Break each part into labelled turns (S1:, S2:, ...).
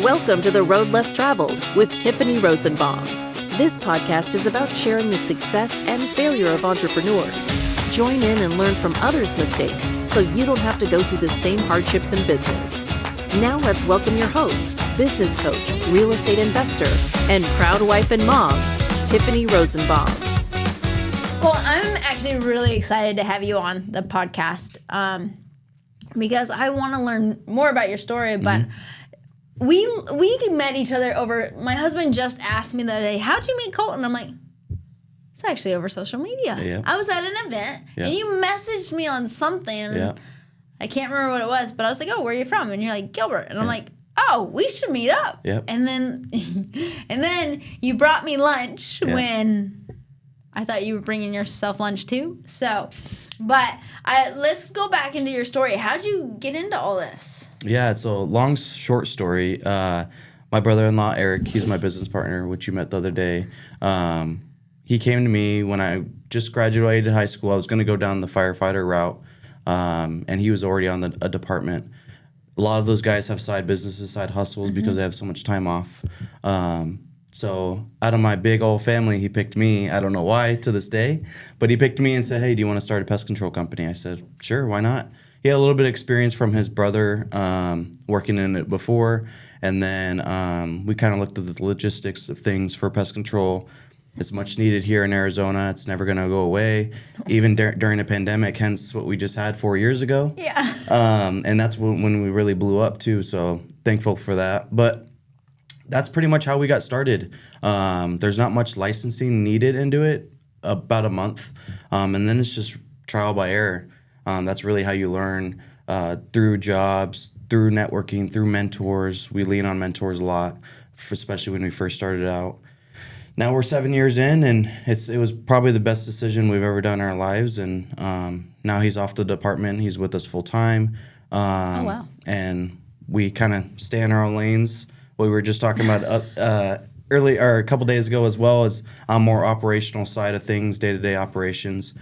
S1: Welcome to The Road Less Traveled with Tiffany Rosenbaum. This podcast is about sharing the success and failure of entrepreneurs. Join in and learn from others' mistakes so you don't have to go through the same hardships in business. Now let's welcome your host, business coach, real estate investor, and proud wife and mom, Tiffany Rosenbaum.
S2: Well, I'm actually really excited to have you on the podcast because I want to learn more about your story, but we met each other over, my husband just asked me the other day, how'd you meet Colten? I'm like, it's actually over social media.
S3: Yeah.
S2: I was at an event and you messaged me on something. And I can't remember what it was, but I was like, oh, where are you from? And you're like, Gilbert. And I'm like, oh, we should meet up.
S3: Yep.
S2: And then you brought me lunch when I thought you were bringing yourself lunch too. So, but let's go back into your story. How'd you get into all this?
S3: Yeah, it's a long, short story. My brother-in-law, Eric, he's my business partner, which you met the other day. He came to me when I just graduated high school. I was going to go down the firefighter route, and he was already on a department. A lot of those guys have side businesses, side hustles because they have so much time off. So out of my big old family, he picked me. I don't know why to this day, but he picked me and said, hey, do you want to start a pest control company? I said, sure, why not? He had a little bit of experience from his brother working in it before, and then we kind of looked at the logistics of things for pest control. It's much needed here in Arizona. It's never going to go away, even during a pandemic, hence what we just had 4 years ago.
S2: Yeah.
S3: And that's when we really blew up, too, so thankful for that. But that's pretty much how we got started. There's not much licensing needed into it, about a month, and then it's just trial by error. That's really how you learn, through jobs, through networking, through mentors. We lean on mentors a lot, especially when we first started out. Now we're 7 years in, and it was probably the best decision we've ever done in our lives. And now he's off the department. He's with us full time.
S2: Oh, wow.
S3: And we kind of stay in our own lanes. What we were just talking about a couple days ago, as well as on more operational side of things, day-to-day operations.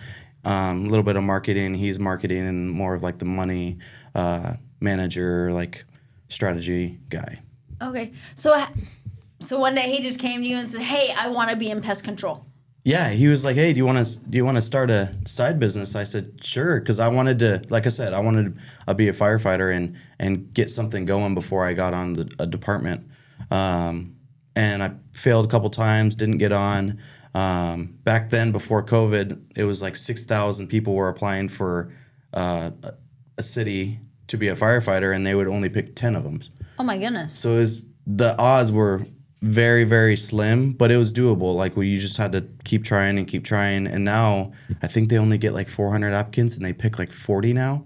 S3: A little bit of marketing. He's marketing and more of like the money manager, like strategy guy.
S2: Okay. So one day he just came to you and said, hey, I want to be in pest control.
S3: Yeah, he was like, hey, do you want to start a side business? I said, sure, because I wanted to, like I said, I wanted to be a firefighter and get something going before I got on a department. And I failed a couple times, didn't get on. Back then, before COVID, it was like 6,000 people were applying for a city to be a firefighter, and they would only pick 10 of them.
S2: Oh, my goodness.
S3: So the odds were very, very slim, but it was doable. Like, you just had to keep trying. And now I think they only get like 400 applicants, and they pick like 40 now.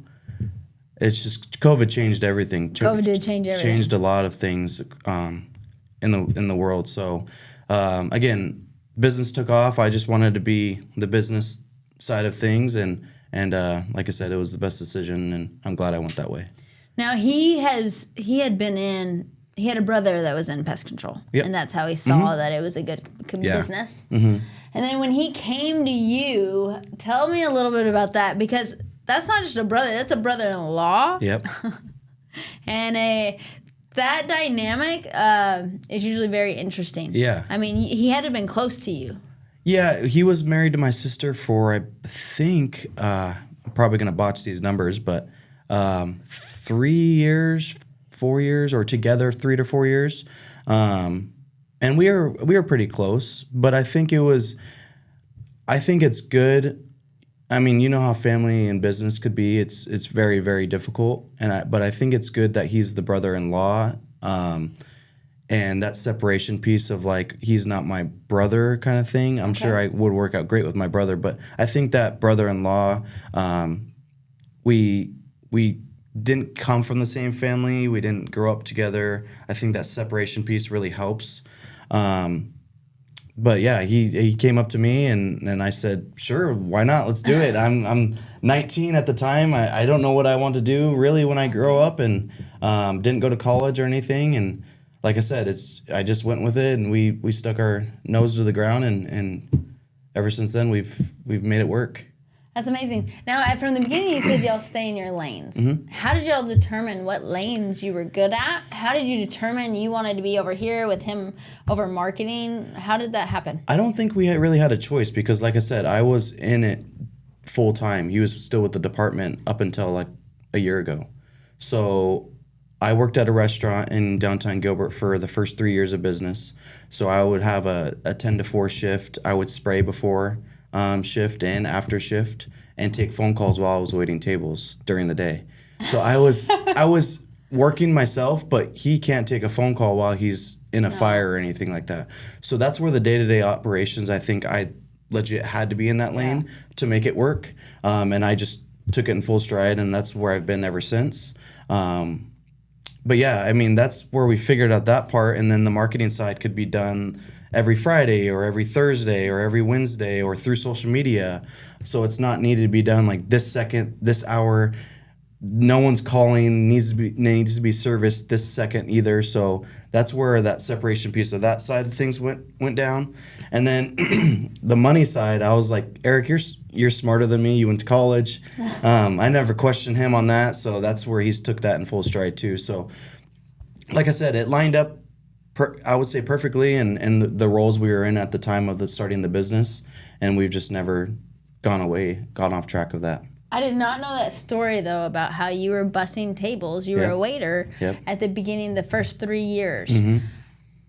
S3: It's just COVID changed everything.
S2: COVID did change everything.
S3: Changed a lot of things in the world. So again, business took off. I just wanted to be the business side of things, and like I said, it was the best decision, and I'm glad I went that way.
S2: Now he had a brother that was in pest control, and that's how he saw that it was a good business. And then when he came to you, tell me a little bit about that, because that's not just a brother, that's a brother-in-law.
S3: Yep.
S2: And that dynamic is usually very interesting.
S3: Yeah.
S2: I mean, he had to have been close to you.
S3: Yeah, he was married to my sister for, I think, I'm probably going to botch these numbers, but 3 years, 4 years, or together 3 to 4 years. And we were pretty close, but I think it's good. I mean, you know how family and business could be. It's very, very difficult. But I think it's good that he's the brother-in-law, and that separation piece of like, he's not my brother kind of thing. I'm sure I would work out great with my brother, but I think that brother-in-law, we didn't come from the same family. We didn't grow up together. I think that separation piece really helps. But yeah, he came up to me and I said, sure, why not? Let's do it. I'm 19 at the time. I don't know what I want to do really when I grow up, and didn't go to college or anything. And like I said, I just went with it, and we stuck our nose to the ground, and ever since then we've made it work.
S2: That's amazing. Now, from the beginning, you said y'all stay in your lanes.
S3: Mm-hmm.
S2: How did y'all determine what lanes you were good at? How did you determine you wanted to be over here with him over marketing? How did that happen?
S3: I don't think we really had a choice because, like I said, I was in it full time. He was still with the department up until like a year ago. So I worked at a restaurant in downtown Gilbert for the first 3 years of business. So I would have a 10 to 4 shift. I would spray before shift and after shift and take phone calls while I was waiting tables during the day. So I was working myself, but he can't take a phone call while he's in a fire or anything like that. So that's where the day-to-day operations, I think I legit had to be in that lane to make it work. And I just took it in full stride, and that's where I've been ever since. But yeah, I mean, that's where we figured out that part, and then the marketing side could be done every Friday or every Thursday or every Wednesday or through social media. So it's not needed to be done like this second, this hour. No one's calling, needs to be serviced this second either. So that's where that separation piece of that side of things went down. And then the money side, I was like, Eric, you're smarter than me. You went to college. I never questioned him on that. So that's where he's took that in full stride too. So like I said, it lined up I would say perfectly, and the roles we were in at the time of starting the business, and we've just never gone off track of that.
S2: I did not know that story, though, about how you were bussing tables. You were a waiter at the beginning, the first 3 years.
S3: Mm-hmm.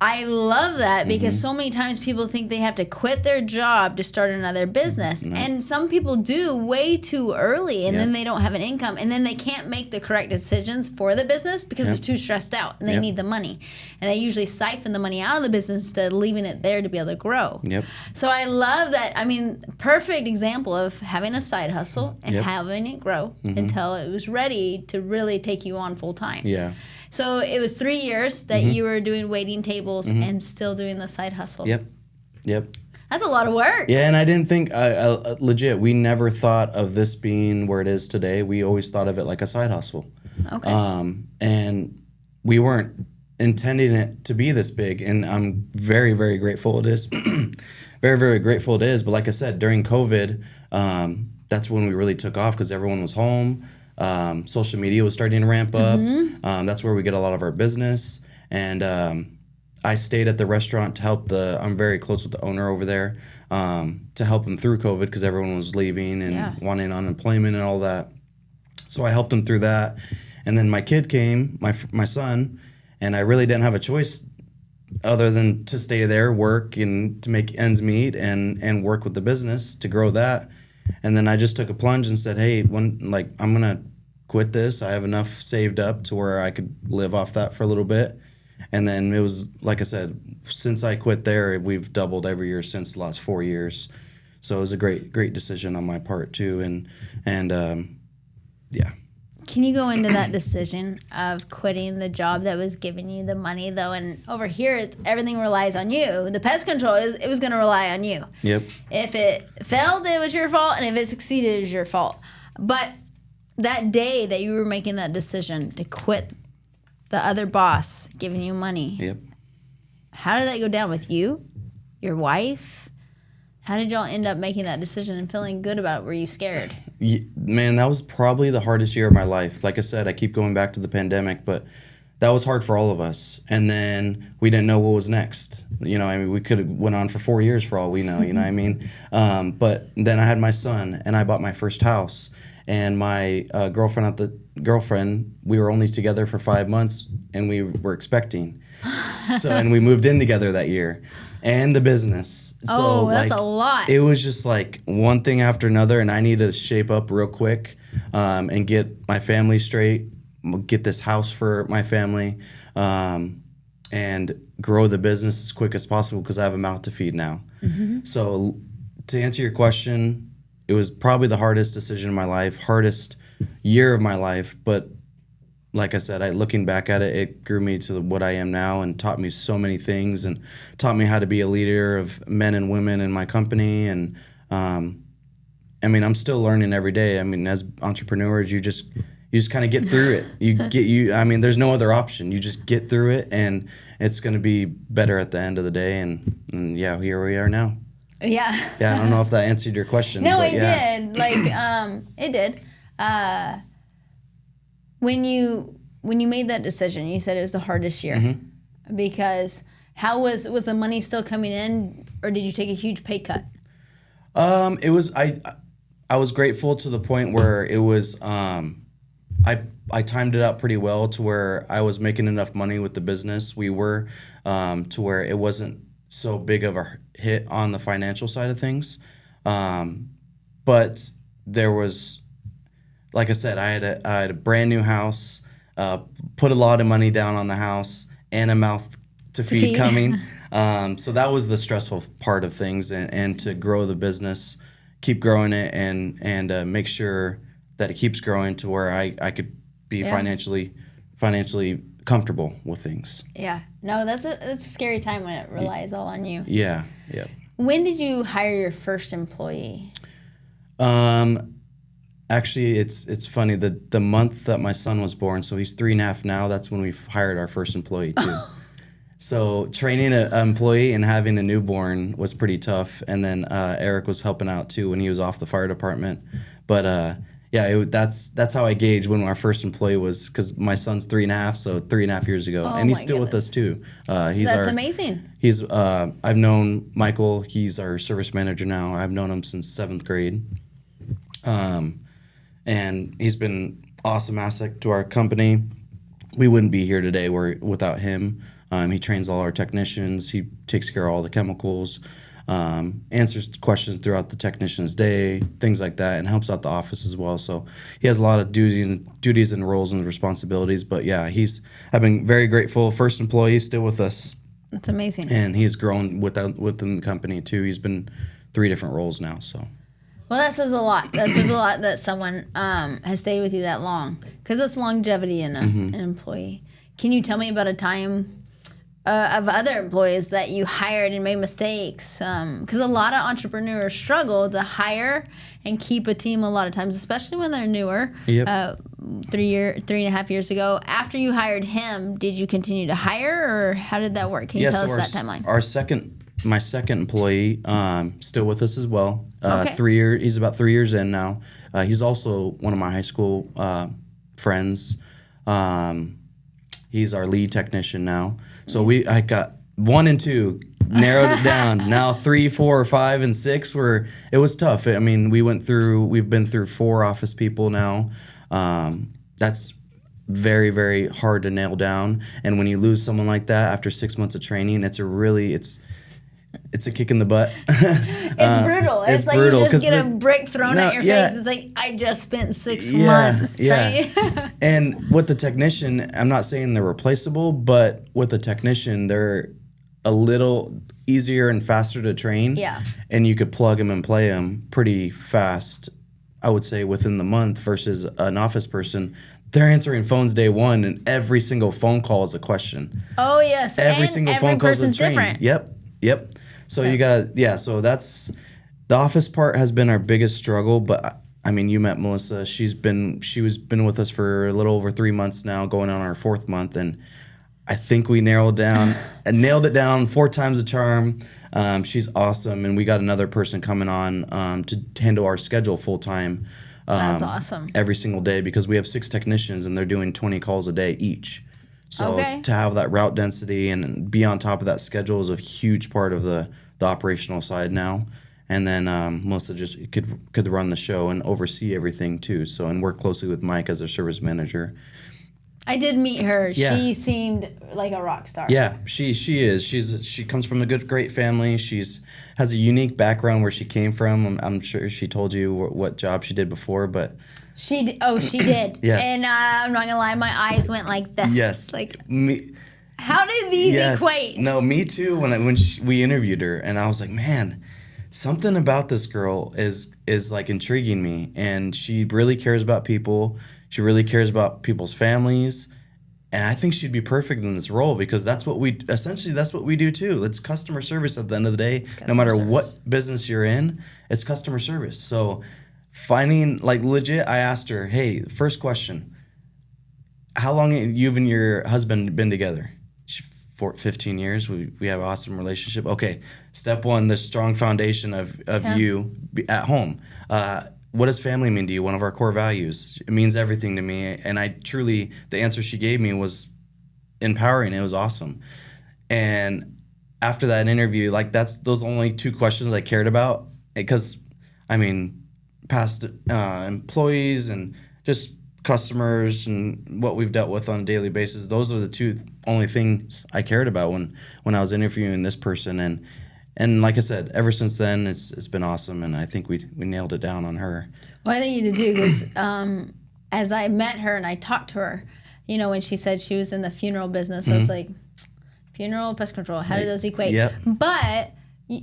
S2: I love that because so many times people think they have to quit their job to start another business. Mm-hmm. And some people do way too early, and then they don't have an income, and then they can't make the correct decisions for the business because they're too stressed out, and they need the money. And they usually siphon the money out of the business instead of leaving it there to be able to grow. Yep. So I love that. I mean, perfect example of having a side hustle and having it grow until it was ready to really take you on full time. Yeah. So it was 3 years that you were doing waiting tables and still doing the side hustle. Yep. That's a lot of work.
S3: Yeah, and I didn't think, legit, we never thought of this being where it is today. We always thought of it like a side hustle. Okay. And we weren't intending it to be this big, and I'm very, very grateful it is. Very, very grateful it is. But like I said, during COVID, that's when we really took off because everyone was home. Social media was starting to ramp up. That's where we get a lot of our business. And I stayed at the restaurant to help I'm very close with the owner over there, to help him through COVID because everyone was leaving and wanting unemployment and all that. So I helped him through that. And then my kid came, my son, and I really didn't have a choice other than to stay there, work, and to make ends meet and work with the business to grow that. And then I just took a plunge and said, hey, I'm going to quit this. I have enough saved up to where I could live off that for a little bit. And then it was, like I said, since I quit there, we've doubled every year since the last 4 years. So it was a great decision on my part too. And yeah.
S2: Can you go into that decision of quitting the job that was giving you the money, though? And over here, everything relies on you. The pest control, it was going to rely on you. Yep. If it failed, it was your fault, and if it succeeded, it was your fault. But that day that you were making that decision to quit the other boss giving you money, yep. How did that go down with you, your wife? How did y'all end up making that decision and feeling good about it? Were you scared?
S3: Man, that was probably the hardest year of my life. Like I said, I keep going back to the pandemic, but that was hard for all of us. And then we didn't know what was next. You know, I mean, we could have went on for 4 years for all we know, you know what I mean? But then I had my son, and I bought my first house. And my girlfriend, we were only together for 5 months, and we were expecting. And we moved in together that year. And the business.
S2: So, that's a lot.
S3: It was just like one thing after another, and I needed to shape up real quick and get my family straight, get this house for my family, and grow the business as quick as possible because I have a mouth to feed now. Mm-hmm. So to answer your question, it was probably the hardest decision of my life, hardest year of my life, but like I said, looking back at it, it grew me to what I am now and taught me so many things and taught me how to be a leader of men and women in my company. And I mean, I'm still learning every day. I mean, as entrepreneurs, you just kind of get through it. I mean, there's no other option. You just get through it, and it's going to be better at the end of the day. And yeah, here we are now.
S2: Yeah.
S3: Yeah, I don't know if that answered your question.
S2: No,
S3: but
S2: it
S3: yeah.
S2: did. Like, it did. When you made that decision, you said it was the hardest year because how was the money still coming in, or did you take a huge pay cut?
S3: It was I was grateful to the point where it was I timed it out pretty well to where I was making enough money with the business. We were to where it wasn't so big of a hit on the financial side of things. But there was, like I said, I had a brand new house, put a lot of money down on the house, and a mouth to feed coming. So that was the stressful part of things, and to grow the business, keep growing it, and make sure that it keeps growing to where I could be financially comfortable with things.
S2: Yeah. No, that's a scary time when it relies all on you.
S3: Yeah. Yep.
S2: When did you hire your first employee?
S3: Actually, it's funny. The month that my son was born, so he's 3.5 now, that's when we hired our first employee too. So training an employee and having a newborn was pretty tough. And then Eric was helping out too when he was off the fire department. But that's how I gauge when our first employee was, because my son's 3.5, so 3.5 years ago, and he's still with us too.
S2: That's amazing.
S3: He's I've known Michael. He's our service manager now. I've known him since 7th grade, and he's been awesome asset to our company. We wouldn't be here today without him. He trains all our technicians. He takes care of all the chemicals, answers questions throughout the technician's day, things like that, and helps out the office as well. So he has a lot of duties and roles and responsibilities. But yeah, I've been very grateful. First employee, still with us.
S2: That's amazing.
S3: And he's grown within the company too. He's been 3 different roles now. So.
S2: Well, that says a lot. That says a lot that someone has stayed with you that long, because it's longevity in an employee. Can you tell me about a time of other employees that you hired and made mistakes? Because a lot of entrepreneurs struggle to hire and keep a team a lot of times, especially when they're newer.
S3: Yep.
S2: 3.5 years ago. After you hired him, did you continue to hire, or how did that work? Can you tell us that timeline?
S3: My second employee, still with us as well.
S2: Okay.
S3: 3 years. He's about 3 years in now. He's also one of my high school friends. He's our lead technician now. So I got 1 and 2, narrowed it down. Now 3, 4, 5, and 6 it was tough. I mean, we've been through 4 office people now. That's very, very hard to nail down. And when you lose someone like that after 6 months of training, it's a kick in the butt.
S2: It's brutal. It's like brutal, you just get a brick thrown at your face. It's like, I just spent 6 months training.
S3: And with the technician, I'm not saying they're replaceable, but with the technician, they're a little easier and faster to train.
S2: Yeah.
S3: And you could plug them and play them pretty fast, I would say, within the month, versus an office person. They're answering phones day one, and every single phone call is a question.
S2: Oh, yes.
S3: Every single phone call is a train.
S2: Different.
S3: Yep. So you gotta, so that's, the office part has been our biggest struggle. But I mean, you met Melissa. She's been with us for a little over 3 months now, going on our 4th month, and I think we nailed it down 4 times the charm. She's awesome, and we got another person coming on to handle our schedule full time.
S2: That's awesome.
S3: Every single day, because we have 6 technicians and they're doing 20 calls a day each. So to have that route density and be on top of that schedule is a huge part of the operational side now. And then Melissa just could run the show and oversee everything too. So, and work closely with Mike as our service manager.
S2: I did meet her.
S3: Yeah.
S2: She seemed like a rock star.
S3: Yeah, she is. She comes from a great family. Has a unique background where she came from. I'm sure she told you what job she did before, but
S2: she did.
S3: Yes.
S2: And I'm not gonna lie, my eyes went like this.
S3: Yes.
S2: Like how did these equate?
S3: No, me too. We interviewed her, and I was like, man, something about this girl is like intriguing me, and she really cares about people. She really cares about people's families, and I think she'd be perfect in this role, because that's what we do too. It's customer service at the end of the day. No matter what business you're in, it's customer service. So finding, like, legit, I asked her, hey, first question, how long have you and your husband been together? 15 years. We have an awesome relationship. Okay, step one, the strong foundation of you at home. What does family mean to you? One of our core values. It means everything to me. And I truly, the answer she gave me was empowering. It was awesome. And after that interview, like those only 2 questions I cared about, because I mean, past employees and just customers and what we've dealt with on a daily basis, those are the 2 only things I cared about when I was interviewing this person. And like I said, ever since then, it's been awesome, and I think we nailed it down on her.
S2: Well, I think you did too, because as I met her and I talked to her, you know, when she said she was in the funeral business, I was like, funeral, pest control, how do those equate?
S3: Yep.
S2: But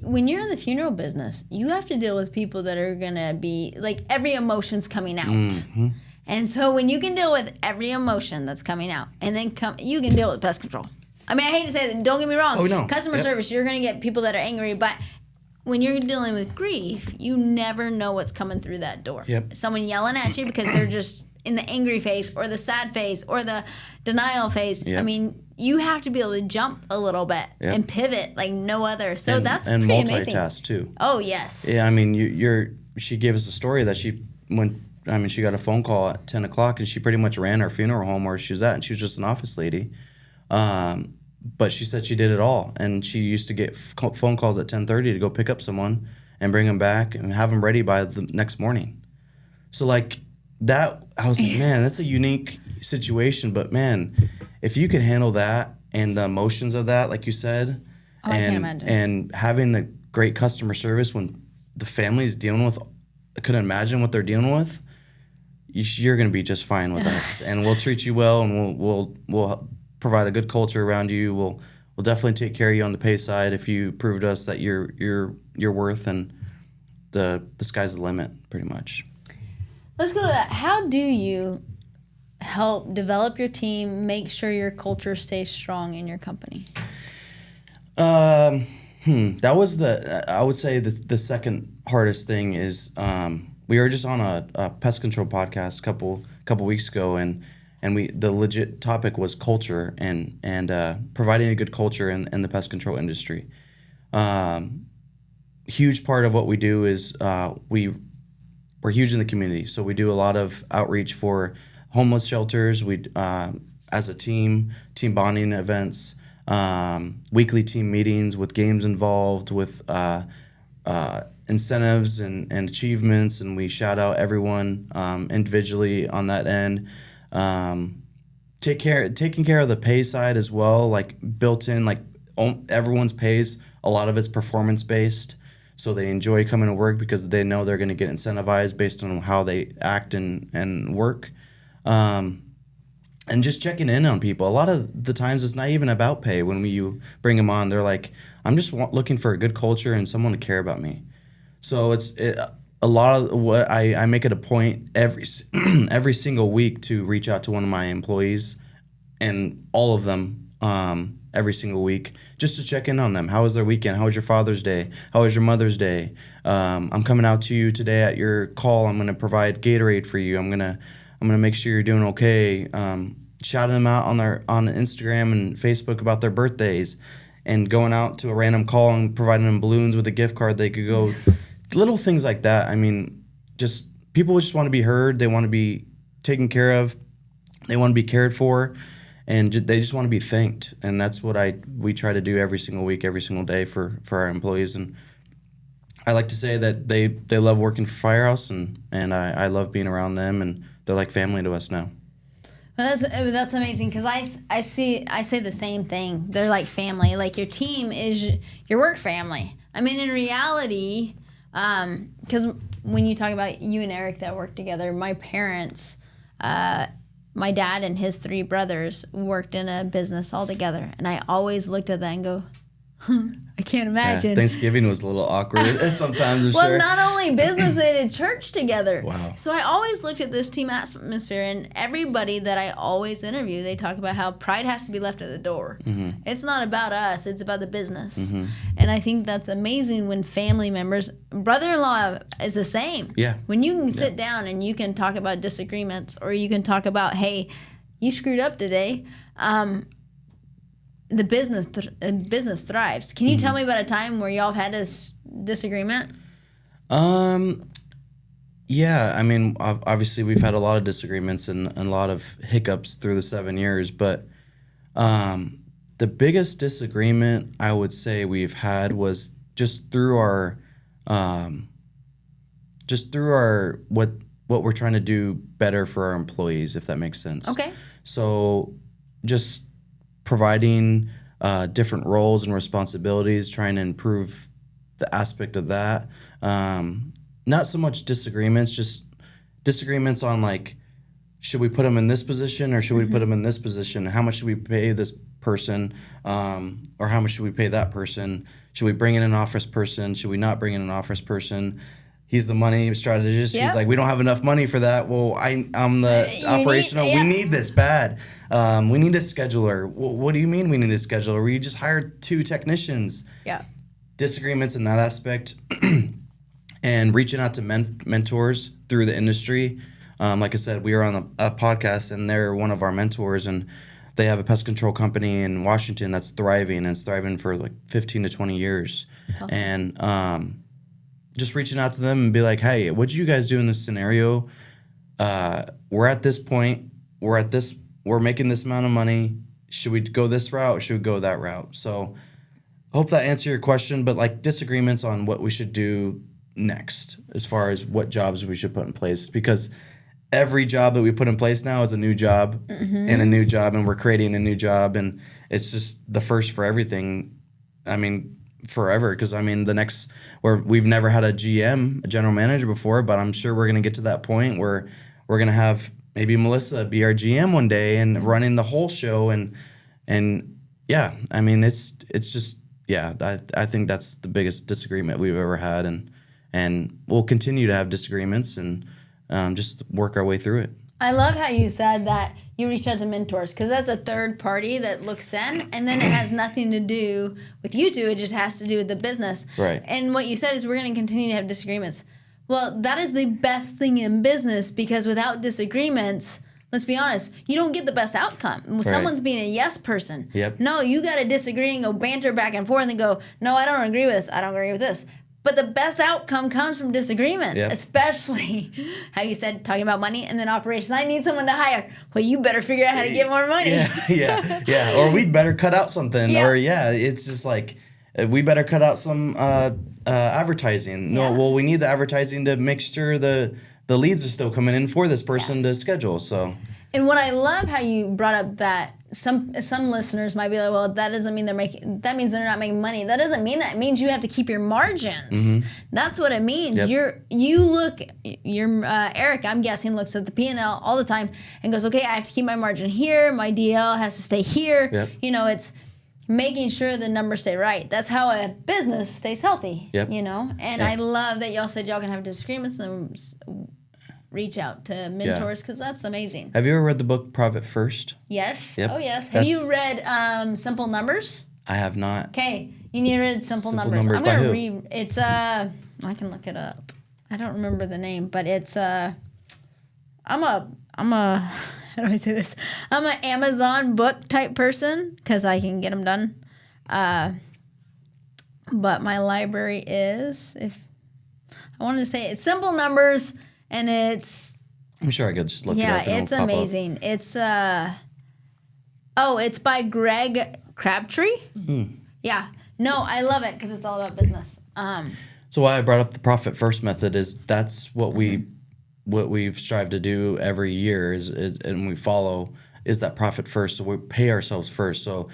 S2: when you're in the funeral business, you have to deal with people that are going to be, like, every emotion's coming out.
S3: Mm-hmm.
S2: And so when you can deal with every emotion that's coming out, and then you can deal with pest control. I mean, I hate to say that, don't get me wrong.
S3: Oh, no.
S2: Customer service, you're going to get people that are angry, but when you're dealing with grief, you never know what's coming through that door.
S3: Yep.
S2: Someone yelling at you because they're just in the angry face or the sad face or the denial face.
S3: Yep.
S2: I mean, you have to be able to jump a little bit and pivot like no other. So that's pretty amazing.
S3: And multitask too.
S2: Oh, yes.
S3: Yeah, I mean, she gave us a story that she got a phone call at 10 o'clock, and she pretty much ran our funeral home where she was at, and she was just an office lady. But she said she did it all, and she used to get phone calls at 10:30 to go pick up someone and bring them back and have them ready by the next morning. So like that, I was like, man, that's a unique situation. But man, if you can handle that and the emotions of that, like you said,
S2: I can't imagine.
S3: And having the great customer service when the family is dealing with, I couldn't imagine what they're dealing with. You're going to be just fine with us, and we'll treat you well, and we'll provide a good culture around you. We'll definitely take care of you on the pay side if you prove to us that you're worth, and the sky's the limit, pretty much.
S2: Let's go to that. How do you help develop your team, make sure your culture stays strong in your company?
S3: That was I would say the second hardest thing is we were just on a pest control podcast a couple weeks ago, and the legit topic was culture and providing a good culture in the pest control industry. Huge part of what we do is we're huge in the community, so we do a lot of outreach for homeless shelters. We as a team bonding events, weekly team meetings with games involved, with incentives and achievements, and we shout out everyone individually on that end. Taking care of the pay side as well, like built in, like everyone's pays, a lot of it's performance based, so they enjoy coming to work because they know they're going to get incentivized based on how they act and work. And just checking in on people. A lot of the times it's not even about pay. When you bring them on, they're like, I'm just looking for a good culture and someone to care about me. So a lot of what I make it a point every single week to reach out to one of my employees, and all of them every single week, just to check in on them. How was their weekend? How was your Father's Day? How was your Mother's Day? I'm coming out to you today at your call. I'm going to provide Gatorade for you. I'm gonna make sure you're doing okay. Shouting them out on Instagram and Facebook about their birthdays, and going out to a random call and providing them balloons with a gift card they could go. Little things like that. I mean, just people just want to be heard. They want to be taken care of. They want to be cared for, and they just want to be thanked. And that's what we try to do every single week, every single day for our employees. And I like to say that they love working for Firehouse, and I love being around them, and they're like family to us now.
S2: Well, that's amazing, because I say the same thing. They're like family. Like, your team is your work family. I mean, in reality, because when you talk about you and Eric that work together, my parents, my dad and his 3 brothers worked in a business all together, and I always looked at that and go, I can't imagine.
S3: Yeah, Thanksgiving was a little awkward sometimes, I'm
S2: well,
S3: sure.
S2: not only business, they did church together.
S3: Wow.
S2: So I always looked at this team atmosphere, and everybody that I always interview, they talk about how pride has to be left at the door. Mm-hmm. It's not about us, it's about the business. Mm-hmm. And I think that's amazing when family members, brother-in-law is the same.
S3: Yeah.
S2: When you can sit down and you can talk about disagreements, or you can talk about, hey, you screwed up today. the business thrives. Can you tell me about a time where y'all have had this disagreement?
S3: Yeah, I mean, obviously we've had a lot of disagreements and a lot of hiccups through the 7 years, but the biggest disagreement I would say we've had was just through our what we're trying to do better for our employees, if that makes sense.
S2: Okay.
S3: So just providing different roles and responsibilities, trying to improve the aspect of that. Not so much disagreements, just disagreements on like, should we put them in this position or should we put them in this position? How much should we pay this person, or how much should we pay that person? Should we bring in an office person? Should we not bring in an office person? He's the money strategist.
S2: Yep.
S3: He's like, we don't have enough money for that. Well, I'm the operational. We need this bad. We need a scheduler. What do you mean we need a scheduler? We just hired 2 technicians.
S2: Yeah.
S3: Disagreements in that aspect. And reaching out to mentors through the industry. Like I said, we were on a podcast, and they're one of our mentors, and they have a pest control company in Washington that's thriving, and it's thriving for like 15 to 20 years. Awesome. And just reaching out to them and be like, hey, what did you guys do in this scenario? We're at this point. We're making this amount of money. Should we go this route? Should we go that route? So I hope that answered your question, but like disagreements on what we should do next as far as what jobs we should put in place, because every job that we put in place now is a new job and a new job, and we're creating a new job, and it's just the first for everything. I mean, forever, because I mean we've never had a GM, a general manager before, but I'm sure we're going to get to that point where we're going to have maybe Melissa be our GM one day and running the whole show, and yeah, I mean it's just, yeah, I think that's the biggest disagreement we've ever had, and we'll continue to have disagreements and just work our way through it.
S2: I love how you said that you reached out to mentors, because that's a third party that looks in, and then it has nothing to do with you two. It just has to do with the business.
S3: Right.
S2: And what you said is we're going to continue to have disagreements. Well, that is the best thing in business, because without disagreements, let's be honest, you don't get the best outcome. When someone's being a yes person.
S3: Yep.
S2: No, you got to disagree and go banter back and forth and go, no, I don't agree with this. I don't agree with this. But the best outcome comes from disagreements, especially how you said, talking about money and then operations. I need someone to hire. Well, you better figure out how to get more money.
S3: Yeah. Or we'd better cut out something. Yeah. Or, it's just like, we better cut out some advertising. No, well, we need the advertising to make sure the leads are still coming in for this person to schedule. So.
S2: And what I love how you brought up that some listeners might be like, well, that doesn't mean that means they're not making money. That doesn't mean that. It means you have to keep your margins. That's what it means. Yep. Eric, I'm guessing, looks at the P&L all the time and goes, okay, I have to keep my margin here. My DL has to stay here.
S3: Yep.
S2: It's making sure the numbers stay right. That's how a business stays healthy.
S3: Yep.
S2: And I love that y'all said y'all can have disagreements and reach out to mentors, because that's amazing.
S3: Have you ever read the book Profit First?
S2: Yes.
S3: Yep.
S2: Oh, yes. Have you read Simple Numbers?
S3: I have not.
S2: Okay. You need to read Simple Numbers. I'm going to read. It's I can look it up. I don't remember the name, but it's I'm a how do I say this? I'm an Amazon book type person, because I can get them done. But my library is, if I wanted to say it's Simple Numbers. And it's...
S3: I'm sure I could just look it up.
S2: Yeah, it's amazing. It's it's by Greg Crabtree. Yeah. No, I love it because it's all about business.
S3: So why I brought up the Profit First method is that's what we've strived to do every year is and we follow is that profit first. So we pay ourselves first. So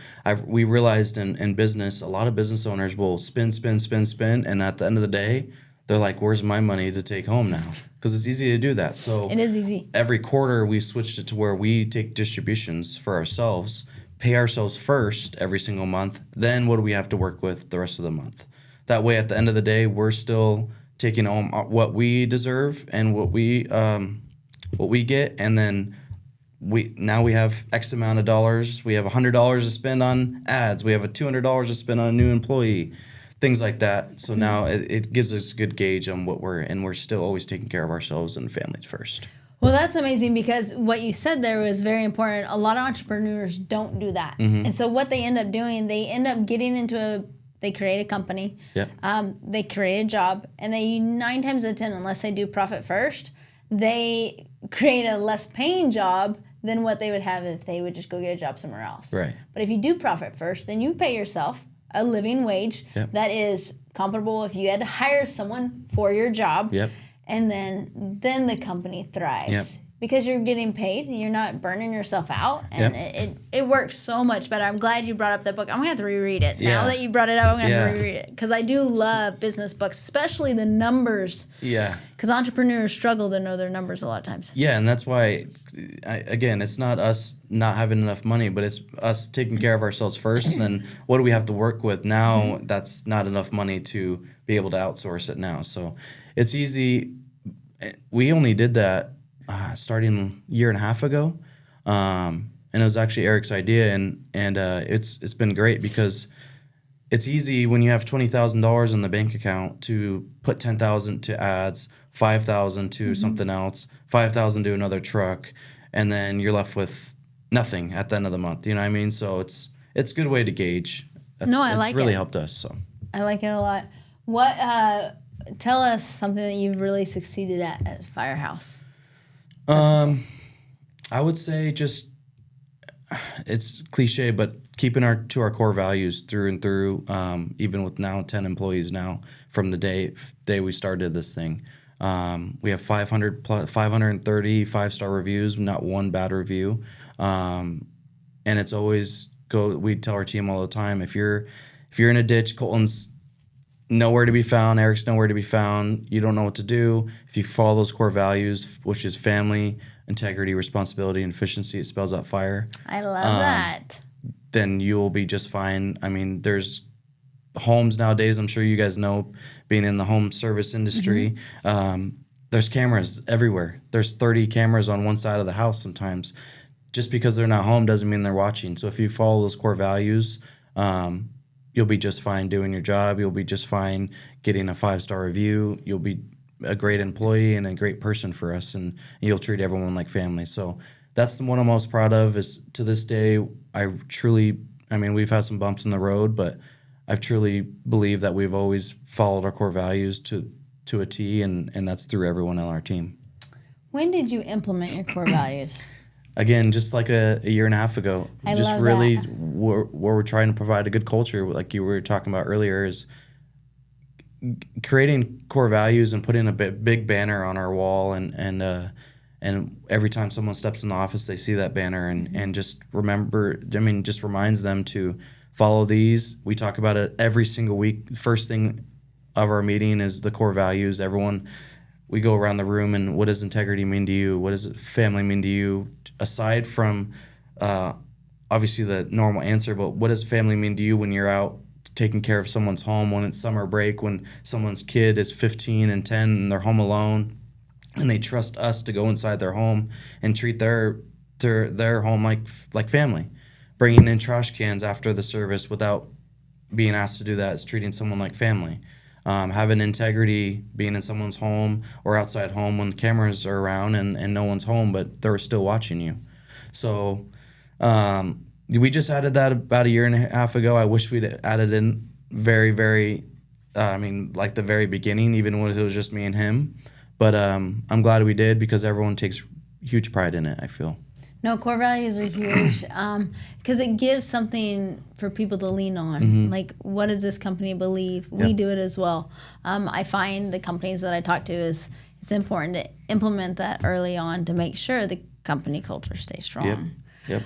S3: we realized in business, a lot of business owners will spend, and at the end of the day, they're like, where's my money to take home now? Because it's easy to do that. So
S2: it is easy.
S3: Every quarter, we switched it to where we take distributions for ourselves, pay ourselves first every single month. Then what do we have to work with the rest of the month? That way, at the end of the day, we're still taking home what we deserve and what we get. And then we have X amount of dollars. We have $100 to spend on ads. We have a $200 to spend on a new employee. Things like that. So now it gives us a good gauge on what we're still always taking care of ourselves and families first.
S2: Well, that's amazing because what you said there was very important. A lot of entrepreneurs don't do that. And so what they end up doing, they end up getting they create a company,
S3: Yep.
S2: They create a job, and they 9 times out of 10, unless they do profit first, they create a less paying job than what they would have if they would just go get a job somewhere else.
S3: Right.
S2: But if you do profit first, then you pay yourself a living wage that is comparable if you had to hire someone for your job.
S3: Yep.
S2: And then the company thrives.
S3: Yep.
S2: Because you're getting paid, you're not burning yourself out, and it works so much better. I'm glad you brought up that book. I'm gonna have to reread it. Now that you brought it up, I'm gonna have to reread it because I do love business books, especially the numbers.
S3: Yeah.
S2: Because entrepreneurs struggle to know their numbers a lot of times.
S3: Yeah, and that's why, again, it's not us not having enough money, but it's us taking care of ourselves first. And then what do we have to work with now? That's not enough money to be able to outsource it now. So it's easy. We only did that starting a year and a half ago, and it was actually Eric's idea, and it's been great because it's easy when you have $20,000 in the bank account to put $10,000 to ads, $5,000 to something else, $5,000 to another truck, and then you're left with nothing at the end of the month. You know what I mean? So it's a good way to gauge. It's really helped us. So
S2: I like it a lot. What? Tell us something that you've really succeeded at Firehouse.
S3: I would say just, it's cliche, but keeping to our core values through and through, even with now 10 employees now from the day we started this thing. We have 530 5-star reviews, not one bad review. And it's always we tell our team all the time, if you're in a ditch, Colten's nowhere to be found, Eric's nowhere to be found, you don't know what to do. If you follow those core values, which is family, integrity, responsibility, and efficiency, it spells out fire.
S2: I love that.
S3: Then you'll be just fine. I mean, there's homes nowadays, I'm sure you guys know, being in the home service industry, there's cameras everywhere. There's 30 cameras on one side of the house sometimes. Just because they're not home doesn't mean they're watching. So if you follow those core values, you'll be just fine doing your job. You'll be just fine getting a 5-star review. You'll be a great employee and a great person for us, and you'll treat everyone like family. So that's the one I'm most proud of. Is to this day, we've had some bumps in the road, but I truly believe that we've always followed our core values to a T, and that's through everyone on our team.
S2: When did you implement your core values?
S3: Again, just like a year and a half ago.
S2: I
S3: just
S2: love
S3: really
S2: that.
S3: where we're trying to provide a good culture, like you were talking about earlier, is creating core values and putting a big banner on our wall, and every time someone steps in the office, they see that banner and just just reminds them to follow these. We talk about it every single week. First thing of our meeting is the core values. We go around the room and what does integrity mean to you? What does family mean to you? Aside from obviously the normal answer, but what does family mean to you when you're out taking care of someone's home, when it's summer break, when someone's kid is 15 and 10 and they're home alone and they trust us to go inside their home and treat their home like family. Bringing in trash cans after the service without being asked to do that is treating someone like family. Having integrity, being in someone's home or outside home when the cameras are around and no one's home, but they're still watching you. So we just added that about a year and a half ago. I wish we'd added in very, very, like the very beginning, even when it was just me and him. But I'm glad we did because everyone takes huge pride in it, I feel.
S2: No, core values are huge because it gives something for people to lean on. Like, what does this company believe? Yep. We do it as well. I find the companies that I talk to it's important to implement that early on to make sure the company culture stays strong.
S3: Yep.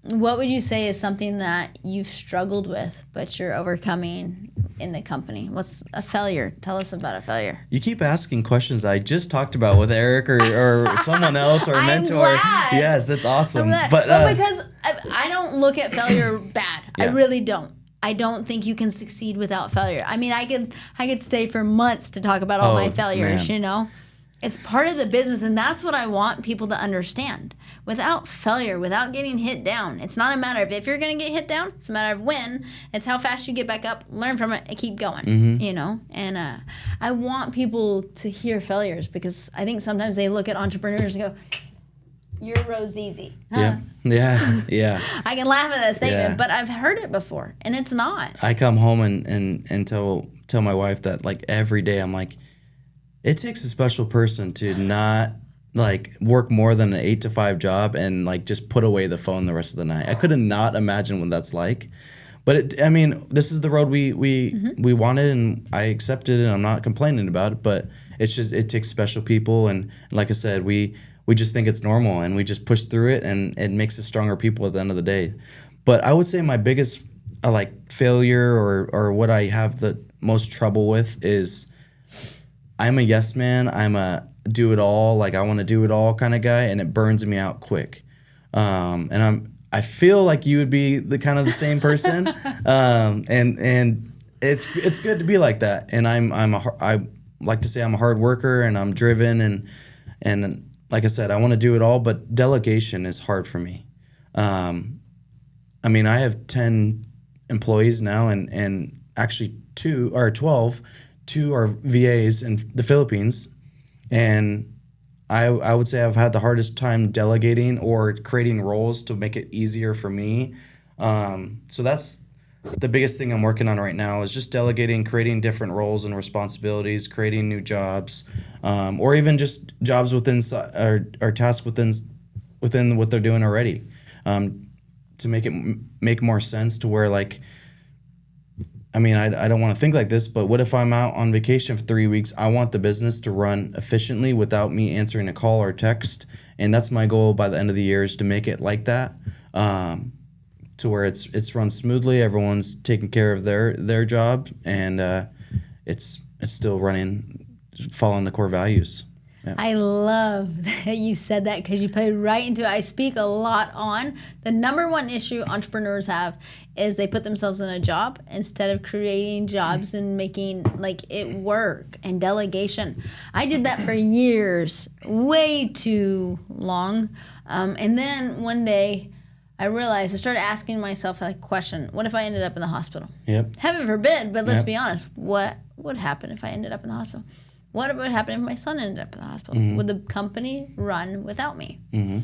S2: What would you say is something that you've struggled with but you're overcoming in the company? What's a failure? Tell us about a failure.
S3: You keep asking questions that I just talked about with Eric or someone else or a mentor.
S2: Glad.
S3: Yes, that's awesome.
S2: But because I don't look at failure bad. Yeah. I really don't. I don't think you can succeed without failure. I mean, I could stay for months to talk about all my failures, man. You know? It's part of the business, and that's what I want people to understand. Without failure, without getting hit down, it's not a matter of if you're going to get hit down. It's a matter of when. It's how fast you get back up, learn from it, and keep going, you know? And I want people to hear failures because I think sometimes they look at entrepreneurs and go, your road's easy. Huh?
S3: Yeah.
S2: I can laugh at that statement, but I've heard it before, and it's not.
S3: I come home and tell my wife that, like, every day I'm like, it takes a special person to not, like, work more than an 8 to 5 job and, like, just put away the phone the rest of the night. I could not imagine what that's like. But, this is the road we wanted, and I accepted it, and I'm not complaining about it, but it's just, it takes special people, and like I said, we just think it's normal, and we just push through it, and it makes us stronger people at the end of the day. But I would say my biggest failure or what I have the most trouble with is I'm a yes man. I'm a do it all, like I want to do it all kind of guy, and it burns me out quick. And I feel like you would be the same person, and it's good to be like that. And I like to say I'm a hard worker, and I'm driven, and like I said, I want to do it all, but delegation is hard for me. I have 10 employees now, and actually 12 are VAs in the Philippines, and I would say I've had the hardest time delegating or creating roles to make it easier for me. So that's the biggest thing I'm working on right now is just delegating, creating different roles and responsibilities, creating new jobs, or even just jobs within or tasks within what they're doing already, to make it make more sense to where, like, I don't want to think like this, but what if I'm out on vacation for 3 weeks? I want the business to run efficiently without me answering a call or text. And that's my goal by the end of the year, is to make it like that, to where it's run smoothly. Everyone's taking care of their job, and it's still running, following the core values. Yeah.
S2: I love that you said that because you played right into it. I speak a lot on the number one issue entrepreneurs have is they put themselves in a job instead of creating jobs and making it work, and delegation. I did that for years, way too long. And then one day I realized, I started asking myself a question: what if I ended up in the hospital?
S3: Yep.
S2: Heaven forbid, but let's be honest. What would happen if I ended up in the hospital? What would happen if my son ended up in the hospital? Mm-hmm. Would the company run without me? Mm-hmm.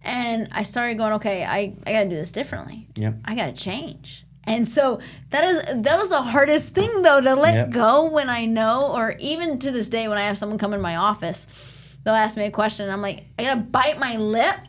S2: And I started going, okay, I got to do this differently. Yep. I got to change. And so that was the hardest thing, though, to let go when I know, or even to this day when I have someone come in my office, they'll ask me a question, and I'm like, I got to bite my lip.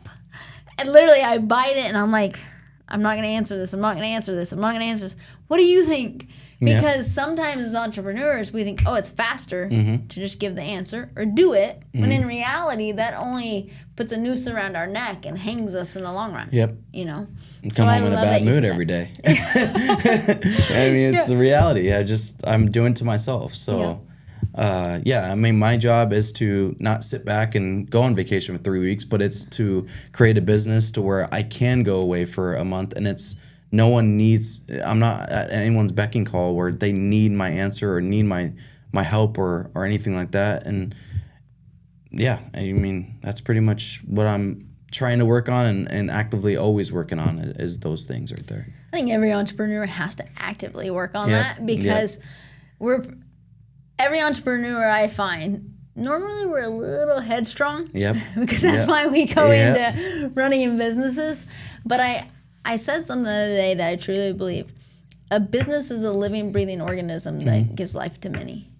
S2: And literally I bite it, and I'm like, I'm not going to answer this. I'm not going to answer this. I'm not going to answer this. What do you think? Because sometimes as entrepreneurs, we think, oh, it's faster to just give the answer or do it, when in reality, that only puts a noose around our neck and hangs us in the long run. Yep. You know?
S3: And come home in a bad mood every day. It's the reality. I'm doing to myself. So, my job is to not sit back and go on vacation for 3 weeks, but it's to create a business to where I can go away for a month, and I'm not at anyone's beck and call where they need my answer or need my help or anything like that. And that's pretty much what I'm trying to work on and actively always working on is those things right there.
S2: I think every entrepreneur has to actively work on that, because every entrepreneur I find, normally we're a little headstrong. Yep. Because that's why we go into running in businesses. But I said something the other day that I truly believe. A business is a living, breathing organism that gives life to many.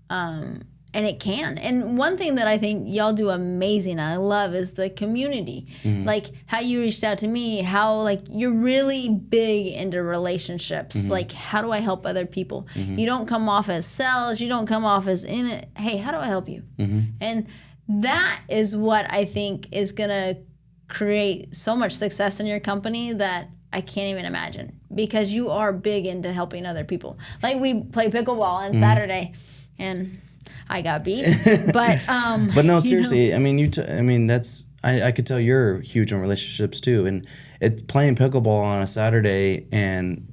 S2: And it can. And one thing that I think y'all do amazing, I love, is the community. Like how you reached out to me, how you're really big into relationships. Like, how do I help other people? You don't come off as sales. You don't come off as in it. Hey, how do I help you? And that is what I think is going to create so much success in your company that I can't even imagine, because you are big into helping other people. Like, we play pickleball on Saturday, and I got beat. But
S3: no, seriously, I could tell you're huge on relationships too, and playing pickleball on a Saturday and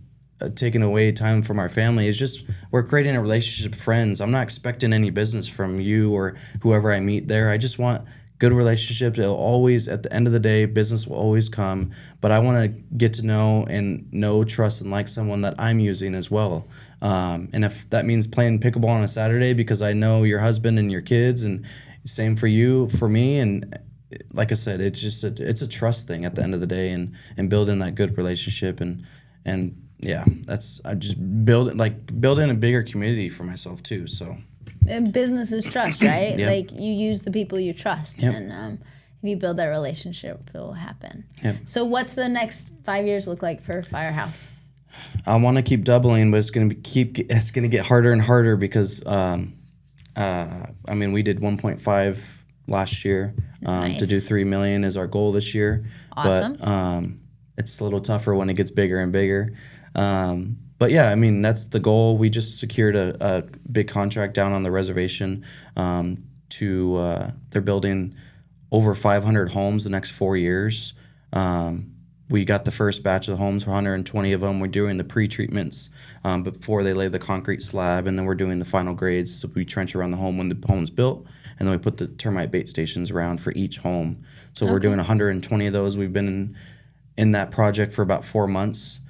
S3: taking away time from our family. It's just we're creating a relationship of friends. I'm not expecting any business from you or whoever I meet there. I just want good relationships. It'll always, at the end of the day, business will always come. But I want to get to know, trust, and like someone that I'm using as well. And if that means playing pickleball on a Saturday because I know your husband and your kids, and same for you, for me, and like I said, it's just it's a trust thing at the end of the day, and building that good relationship, and yeah, I just building a bigger community for myself too. So.
S2: And business is trust, right?
S3: Yep.
S2: Like you use the people you trust,
S3: yep.
S2: and if you build that relationship, it will happen.
S3: Yep.
S2: So, what's the next 5 years look like for Firehouse?
S3: I want to keep doubling, but it's gonna get harder and harder because we did 1.5 last year.
S2: Nice.
S3: To do 3 million is our goal this year.
S2: Awesome.
S3: But it's a little tougher when it gets bigger and bigger. But yeah, I mean, that's the goal. We just secured a big contract down on the reservation. They're building over 500 homes the next 4 years. We got the first batch of the homes, 120 of them. We're doing the pre-treatments before they lay the concrete slab, and then we're doing the final grades. So we trench around the home when the home's built, and then we put the termite bait stations around for each home. So we're doing 120 of those. We've been in that project for about 4 months.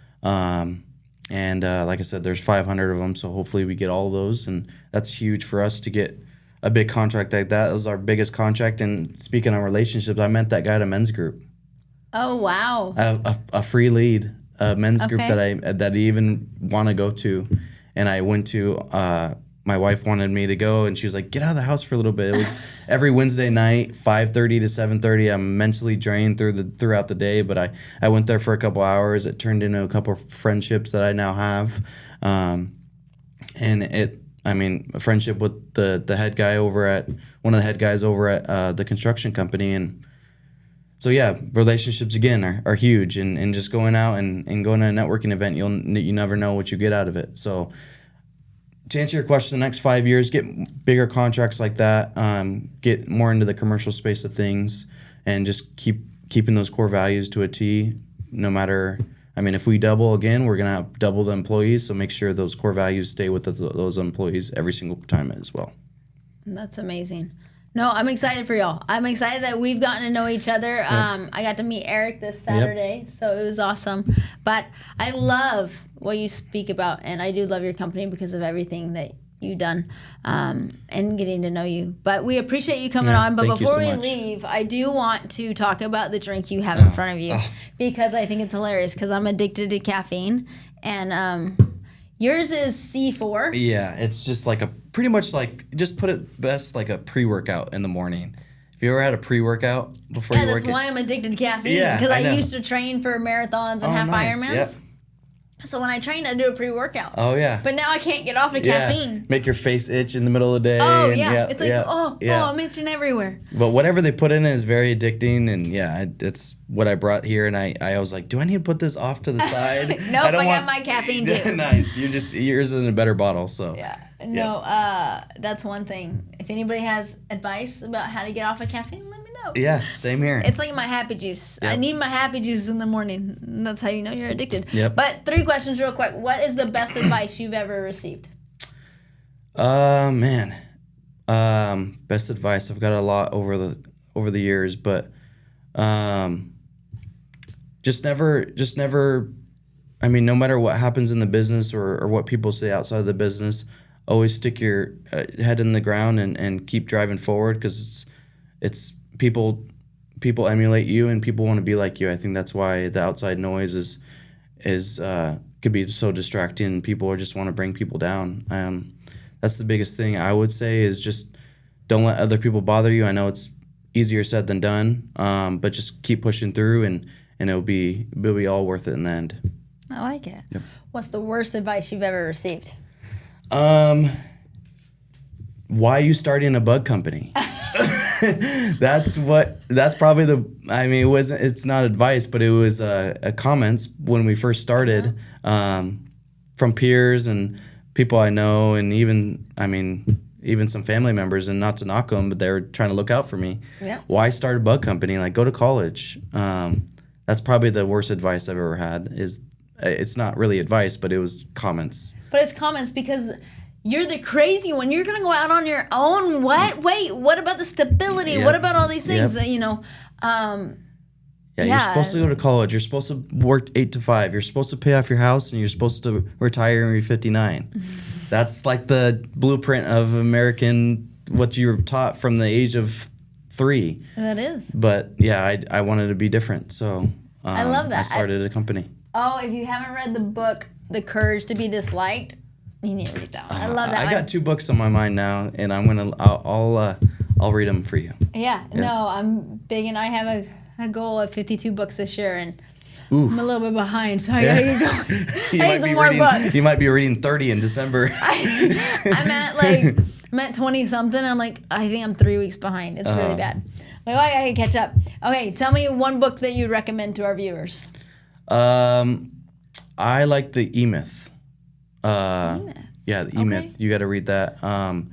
S3: And like I said, there's 500 of them, so hopefully we get all of those, and that's huge for us to get a big contract like that. That was our biggest contract. And speaking of relationships, I met that guy at a men's group.
S2: Oh wow!
S3: A free lead, a men's group that I even want to go to, and I went to. My wife wanted me to go, and she was like, "Get out of the house for a little bit." It was every Wednesday night, 5:30 to 7:30. I'm mentally drained throughout the day, but I went there for a couple hours. It turned into a couple of friendships that I now have, and a friendship with the head guy over at one of the head guys over at the construction company, and so yeah, relationships again are huge, and just going out and going to a networking event, you never know what you get out of it. So. To answer your question, the next 5 years, get bigger contracts like that, get more into the commercial space of things, and just keeping those core values to a T. No matter, if we double again, we're gonna have double the employees. So make sure those core values stay with those employees every single time as well.
S2: That's amazing. No, I'm excited for y'all. I'm excited that we've gotten to know each other. Yep. I got to meet Eric this Saturday, so it was awesome. But I love what you speak about, and I do love your company because of everything that you've done and getting to know you. But we appreciate you coming on. But before we leave, I do want to talk about the drink you have in front of you because I think it's hilarious because I'm addicted to caffeine, and yours is C4.
S3: Yeah, it's just pretty much just put it best like a pre-workout in the morning. Have you ever had a pre-workout before you work?
S2: Yeah, that's why I'm addicted to caffeine. Because I used to train for marathons and half Ironmans. Yep. So when I train, I do a pre-workout.
S3: Oh, yeah.
S2: But now I can't get off the caffeine.
S3: Make your face itch in the middle of the day.
S2: Oh, yeah. It's like, I'm itching everywhere.
S3: But whatever they put in it is very addicting. And, yeah, it's what I brought here. And I was like, do I need to put this off to the side?
S2: Nope, I got my caffeine, too.
S3: Nice. Yours is in a better bottle, so.
S2: Yeah. No, that's one thing. If anybody has advice about how to get off of caffeine, let me know.
S3: Yeah, same here.
S2: It's like my happy juice. Yep. I need my happy juice in the morning. And that's how you know you're addicted.
S3: Yep.
S2: But 3 questions real quick. What is the best advice you've ever received?
S3: Man. Best advice. I've got a lot over the years, but just never no matter what happens in the business or what people say outside of the business, always stick your head in the ground and keep driving forward because it's people emulate you and people want to be like you. I think that's why the outside noise is could be so distracting and people just want to bring people down. That's the biggest thing I would say is just don't let other people bother you. I know it's easier said than done, but just keep pushing through and it'll be all worth it in the end.
S2: I like it.
S3: Yep.
S2: What's the worst advice you've ever received?
S3: Why are you starting a bug company? That's probably it's not advice, but it was a comments when we first started from peers and people I know, and even some family members, and not to knock them, but they were trying to look out for me.
S2: Yeah.
S3: Why start a bug company? Like, go to college. That's probably the worst advice I've ever had is it's not really advice, but it was comments.
S2: But it's comments because you're the crazy one. You're going to go out on your own. What? Wait, what about the stability?
S3: Yep.
S2: What about all these things
S3: Yep.
S2: that, you know?
S3: You're supposed to go to college. You're supposed to work 8 to 5. You're supposed to pay off your house, and you're supposed to retire when you're 59. That's like the blueprint of American, what you were taught from the age of 3.
S2: That is.
S3: But yeah, I wanted to be different, so
S2: I love that.
S3: I started a company.
S2: Oh, if you haven't read the book, The Courage to Be Disliked, you need to read that one. I love that
S3: I
S2: one.
S3: got 2 books on my mind now, and I'll read them for you.
S2: Yeah, no, I'm big, and I have a goal of 52 books this year, and I'm a little bit behind, so I gotta get going. I need some more books.
S3: You might be reading 30 in December.
S2: I'm at 20 something. I'm like, I think I'm 3 weeks behind. It's really bad. Like, I gotta catch up. Okay, tell me one book that you'd recommend to our viewers.
S3: I like the E-Myth.
S2: E-Myth?
S3: Yeah, the E-Myth.
S2: Okay.
S3: You got to read that.
S2: that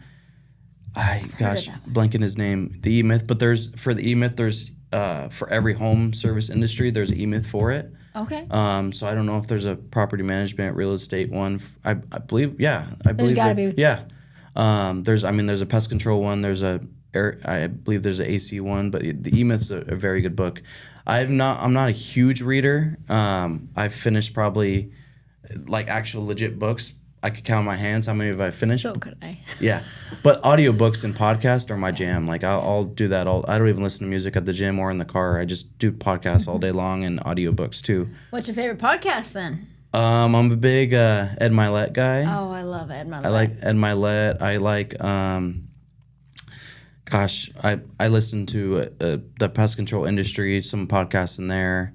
S2: one.
S3: Blanking his name. The E-Myth, but there's for every home service industry, there's an E-Myth for it.
S2: Okay.
S3: So I don't know if there's a property management, real estate one. I believe, yeah.
S2: There's gotta be.
S3: Yeah. There's a pest control one. I believe there's an AC one, but the E-Myth's a very good book. I'm not a huge reader. I've finished probably like actual legit books. I could count on my hands how many have I finished.
S2: So could I.
S3: Yeah, but audiobooks and podcasts are my jam. Like I'll do that. I don't even listen to music at the gym or in the car. I just do podcasts all day long and audiobooks too.
S2: What's your favorite podcast then?
S3: I'm a big Ed Milet guy.
S2: Oh, I love Ed Milet.
S3: I like Ed Milet. I like I listen to the pest control industry, some podcasts in there.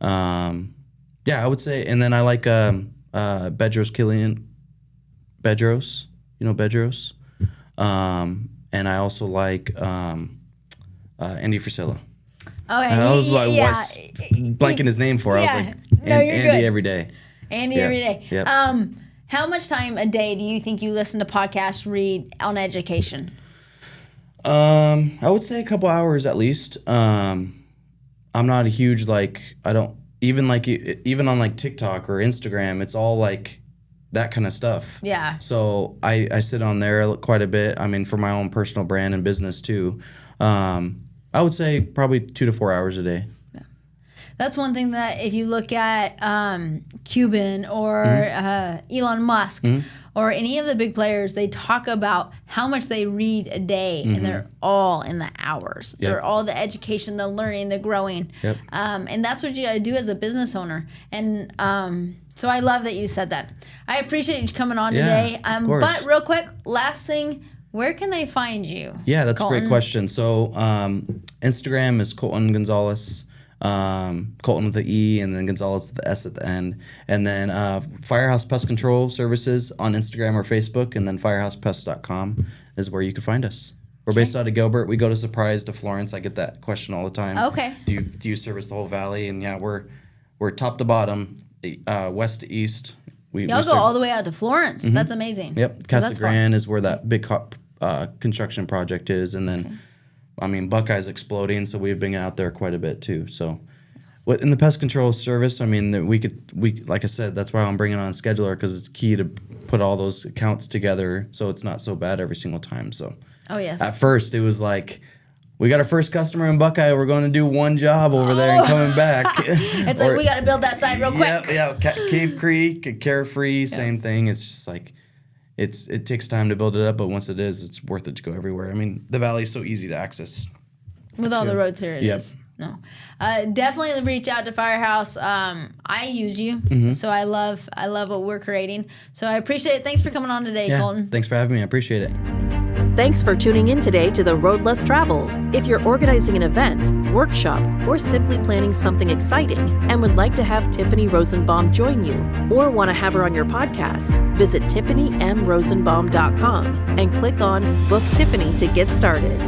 S3: Yeah, I would say, and then I like Bedros Killian. Bedros, you know Bedros, and I also like Andy Frisella.
S2: Okay,
S3: I was like, what's blanking his name for? I was like,
S2: Andy
S3: every day.
S2: Andy every day.
S3: Yep.
S2: How much time a day do you think you listen to podcasts, read on education?
S3: I would say a couple hours at least. I'm not a huge I don't even on like TikTok or Instagram. It's all like that kind of stuff.
S2: Yeah.
S3: So I sit on there quite a bit. I mean, for my own personal brand and business too. I would say probably 2 to 4 hours a day.
S2: Yeah. That's one thing that if you look at Cuban or Elon Musk or any of the big players, they talk about how much they read a day, and they're all in the hours.
S3: Yep.
S2: They're all the education, the learning, the growing.
S3: Yep.
S2: And that's what you got to do as a business owner. And so I love that you said that. I appreciate you coming on today.
S3: Of course.
S2: But real quick, last thing, where can they find you?
S3: Yeah, that's
S2: Colten?
S3: a great question. So Instagram is Colten Gonzales, Colten with the E and then Gonzalez with the S at the end. And then Firehouse Pest Control services on Instagram or Facebook, and then firehousepest.com is where you can find us. We're based out of Gilbert. We go to Surprise to Florence. I get that question all the time.
S2: Okay.
S3: Do you service the whole valley? And yeah, we're top to bottom, west to east.
S2: Y'all go all the way out to Florence. That's amazing.
S3: Yep. Casa Grande is where that big construction project is. And then, I mean, Buckeye's exploding, so we've been out there quite a bit too. So, in the pest control service, I mean, we like I said, that's why I'm bringing on a scheduler, because it's key to put all those accounts together so it's not so bad every single time. So,
S2: yes.
S3: At first, it was like, we got our first customer in Buckeye. We're going to do one job over there and coming back.
S2: It's like, we got to build that site real quick.
S3: Yeah. Cave Creek, Carefree, same thing. It's just like, it takes time to build it up, but once it is, it's worth it to go everywhere. I mean, the valley's so easy to access.
S2: With all the roads here, it is. No. Definitely reach out to Firehouse. I use you, so I love what we're creating. So I appreciate it. Thanks for coming on today, Colten.
S3: Thanks for having me. I appreciate it.
S1: Thanks for tuning in today to The Road Less Traveled. If you're organizing an event, workshop, or simply planning something exciting and would like to have Tiffany Rosenbaum join you, or want to have her on your podcast, visit TiffanyMRosenbaum.com and click on Book Tiffany to get started.